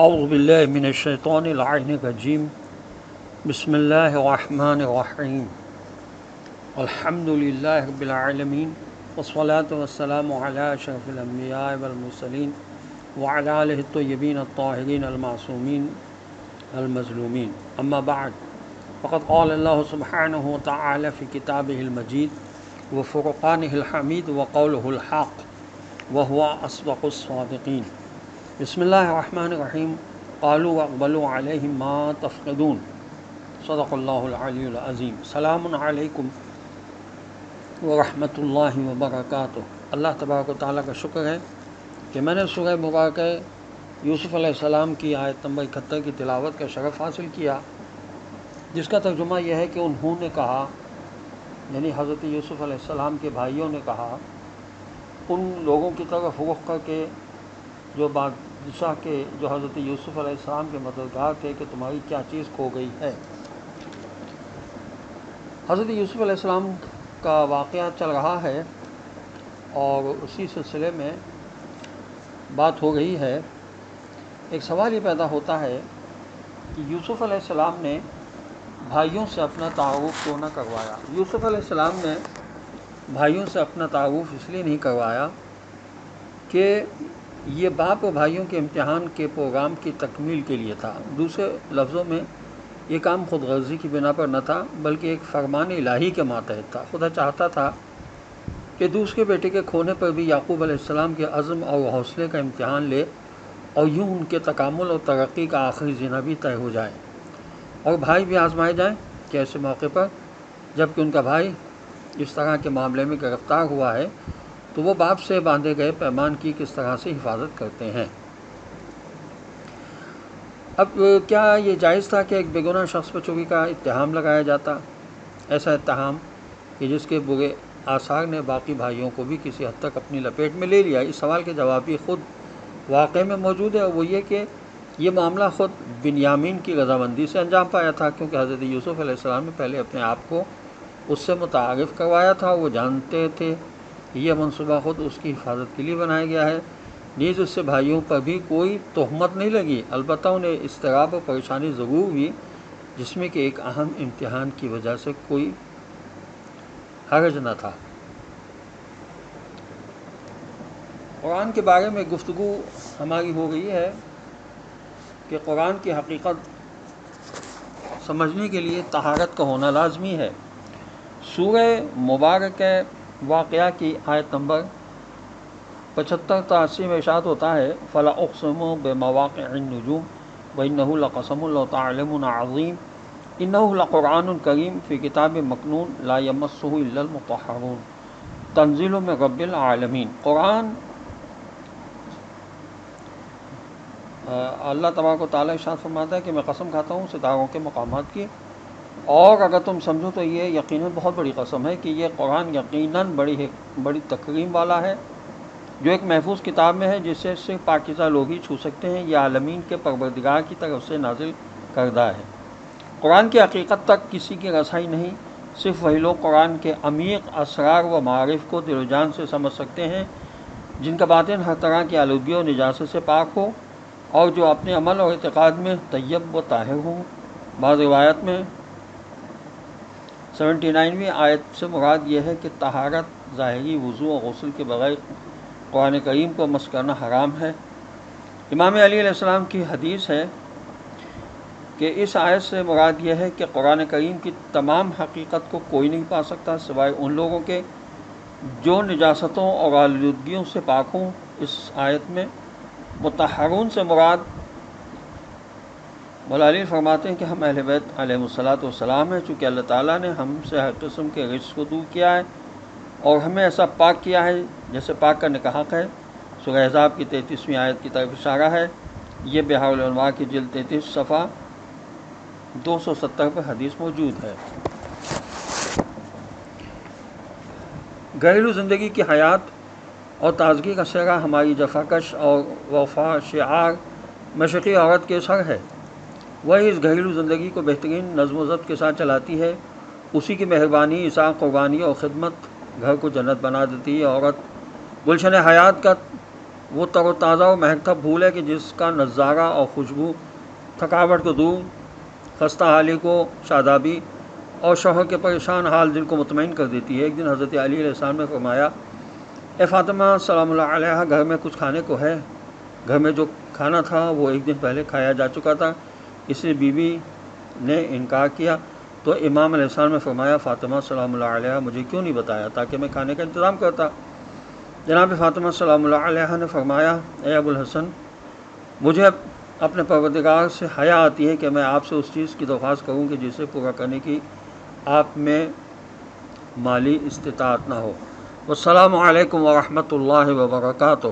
اعوذ باللہ من الشیطان اللعین الرجیم بسم اللہ الرحمن الرحیم الحمد للہ رب العالمین والصلاة والسلام علی اشرف الانبیاء والمرسلین وعلی آلہ الطیبین الطاہرین المعصومین المظلومین اما بعد فقد قال اللہ سبحانہ وتعالی فی کتابہ المجید وفرقانہ الحمید وقولہ الحق وهو اصدق الصادقین۔ بسم اللہ الرحمن الرحیم قالوا واقبلوا علیہم ما تفقدون، صدق اللہ العلی العظیم۔ سلام علیکم ورحمۃ اللہ وبرکاتہ۔ اللہ تبارک و تعالیٰ کا شکر ہے کہ میں نے سورہ مبارکہ یوسف علیہ السلام کی آیت نمبر 71 کی تلاوت کا شرف حاصل کیا، جس کا ترجمہ یہ ہے کہ انہوں نے کہا، یعنی حضرت یوسف علیہ السلام کے بھائیوں نے کہا ان لوگوں کی طرف رخ کر کے جو بادشاہ کے جو حضرت یوسف علیہ السلام کے مددگار تھے کہ تمہاری کیا چیز کھو گئی ہے۔ حضرت یوسف علیہ السلام کا واقعہ چل رہا ہے اور اسی سلسلے میں بات ہو رہی ہے۔ ایک سوال یہ پیدا ہوتا ہے کہ یوسف علیہ السلام نے بھائیوں سے اپنا تعارف کیوں نہ کروایا؟ یوسف علیہ السلام نے بھائیوں سے اپنا تعارف اس لیے نہیں کروایا کہ یہ باپ و بھائیوں کے امتحان کے پروگرام کی تکمیل کے لیے تھا۔ دوسرے لفظوں میں یہ کام خود غرضی کی بنا پر نہ تھا، بلکہ ایک فرمان الہی کے ماتحت تھا۔ خدا چاہتا تھا کہ دوسرے بیٹے کے کھونے پر بھی یعقوب علیہ السلام کے عزم اور حوصلے کا امتحان لے اور یوں ان کے تکامل اور ترقی کا آخری زینہ بھی طے ہو جائے، اور بھائی بھی آزمائے جائیں کہ ایسے موقع پر جب کہ ان کا بھائی اس طرح کے معاملے میں گرفتار ہوا ہے تو وہ باپ سے باندھے گئے پیمان کی کس طرح سے حفاظت کرتے ہیں۔ اب کیا یہ جائز تھا کہ ایک بے گناہ شخص پر چوری کا اتہام لگایا جاتا؟ ایسا اتہام کہ جس کے برے آثار نے باقی بھائیوں کو بھی کسی حد تک اپنی لپیٹ میں لے لیا؟ اس سوال کے جواب بھی خود واقعے میں موجود ہے، اور وہ یہ کہ یہ معاملہ خود بنیامین کی رضامندی سے انجام پایا تھا، کیونکہ حضرت یوسف علیہ السلام نے پہلے اپنے آپ کو اس سے متعارف کروایا تھا۔ وہ جانتے تھے یہ منصوبہ خود اس کی حفاظت کے لیے بنایا گیا ہے، نیز اس سے بھائیوں پر بھی کوئی تہمت نہیں لگی۔ البتہ انہیں اضطراب اور پریشانی ضرور ہوئی، جس میں کہ ایک اہم امتحان کی وجہ سے کوئی حرج نہ تھا۔ قرآن کے بارے میں گفتگو ہماری ہو رہی ہے کہ قرآن کی حقیقت سمجھنے کے لیے طہارت کا ہونا لازمی ہے۔ سورہ مبارکہ واقعہ کی آیت نمبر 75 تا 80 میں ارشاد ہوتا ہے فَلَا أُقْسِمُ بِمَوَاقِعِ النُّجُومِ وَإِنَّهُ لَقَسَمٌ لَوْ تَعْلَمُونَ عَظِيمٌ إِنَّهُ لَقُرْآنٌ كَرِيمٌ فِي كِتَابٍ مَّكْنُونٍ لَا يَمَسُّهُ إِلَّا الْمُطَهَّرُونَ تنزیل من رب العالمین۔ قرآن اللہ تبارک و تعالیٰ ارشاد فرماتا ہے کہ میں قسم کھاتا ہوں ستاروں کے مقامات کی، اور اگر تم سمجھو تو یہ یقیناً بہت بڑی قسم ہے کہ یہ قرآن یقیناً بڑی تکریم والا ہے، جو ایک محفوظ کتاب میں ہے جسے صرف پاکیزہ لوگ ہی چھو سکتے ہیں۔ یہ عالمین کے پروردگار کی طرف سے نازل کردہ ہے۔ قرآن کی حقیقت تک کسی کی رسائی نہیں، صرف وہی لوگ قرآن کے عمیق اسرار و معارف کو دل و جان سے سمجھ سکتے ہیں جن کا باطن ہر طرح کی آلودگی اور نجاست سے پاک ہو، اور جو اپنے عمل اور اعتقاد میں طیب و طاہر ہوں۔ بعض روایت میں 79ویں آیت سے مراد یہ ہے کہ طہارت ظاہری وضو اور غسل کے بغیر قرآن کریم کو مس کرنا حرام ہے۔ امام علی علیہ السلام کی حدیث ہے کہ اس آیت سے مراد یہ ہے کہ قرآن کریم کی تمام حقیقت کو کوئی نہیں پا سکتا سوائے ان لوگوں کے جو نجاستوں اور آلودگیوں سے پاک ہوں۔ اس آیت میں مطہرون سے مراد مولا علی فرماتے ہیں کہ ہم اہل بیت علیہم الصلاۃ ہیں، چونکہ اللہ تعالیٰ نے ہم سے ہر قسم کے رجس کو دور کیا ہے اور ہمیں ایسا پاک کیا ہے جیسے پاک کرنے کا حق ہے۔ سورہ احزاب کی 33ویں آیت کی طرف اشارہ ہے۔ یہ بحار الانوار کی جلد 33 صفحہ 270 پر حدیث موجود ہے۔ گھریلو زندگی کی حیات اور تازگی کا سہرا ہماری جفاکش اور وفا شعار مشرقی عورت کے سر ہے۔ وہی اس گھریلو زندگی کو بہترین نظم و ضبط کے ساتھ چلاتی ہے۔ اسی کی مہربانی، عطا، قربانی اور خدمت گھر کو جنت بنا دیتی ہے۔ عورت گلشن حیات کا وہ تر و تازہ و مہکتا پھول ہے کہ جس کا نظارہ اور خوشبو تھکاوٹ کو دور، خستہ حالی کو شادابی اور شوہر کے پریشان حال دل کو مطمئن کر دیتی ہے۔ ایک دن حضرت علی علیہ السلام نے فرمایا، اے فاطمہ سلام اللہ علیہ، گھر میں کچھ کھانے کو ہے؟ گھر میں جو کھانا تھا وہ ایک دن پہلے کھایا جا چکا تھا، اس لیے بی بی نے انکار کیا۔ تو امام علیہ السلام نے فرمایا، فاطمہ سلام اللہ علیہ مجھے کیوں نہیں بتایا تاکہ میں کھانے کا انتظام کرتا؟ جناب فاطمہ سلام اللہ علیہ نے فرمایا، اے ابو الحسن، مجھے اپنے پروردگار سے حیا آتی ہے کہ میں آپ سے اس چیز کی درخواست کروں کہ جسے پورا کرنے کی آپ میں مالی استطاعت نہ ہو۔ والسلام علیکم ورحمۃ اللہ وبرکاتہ۔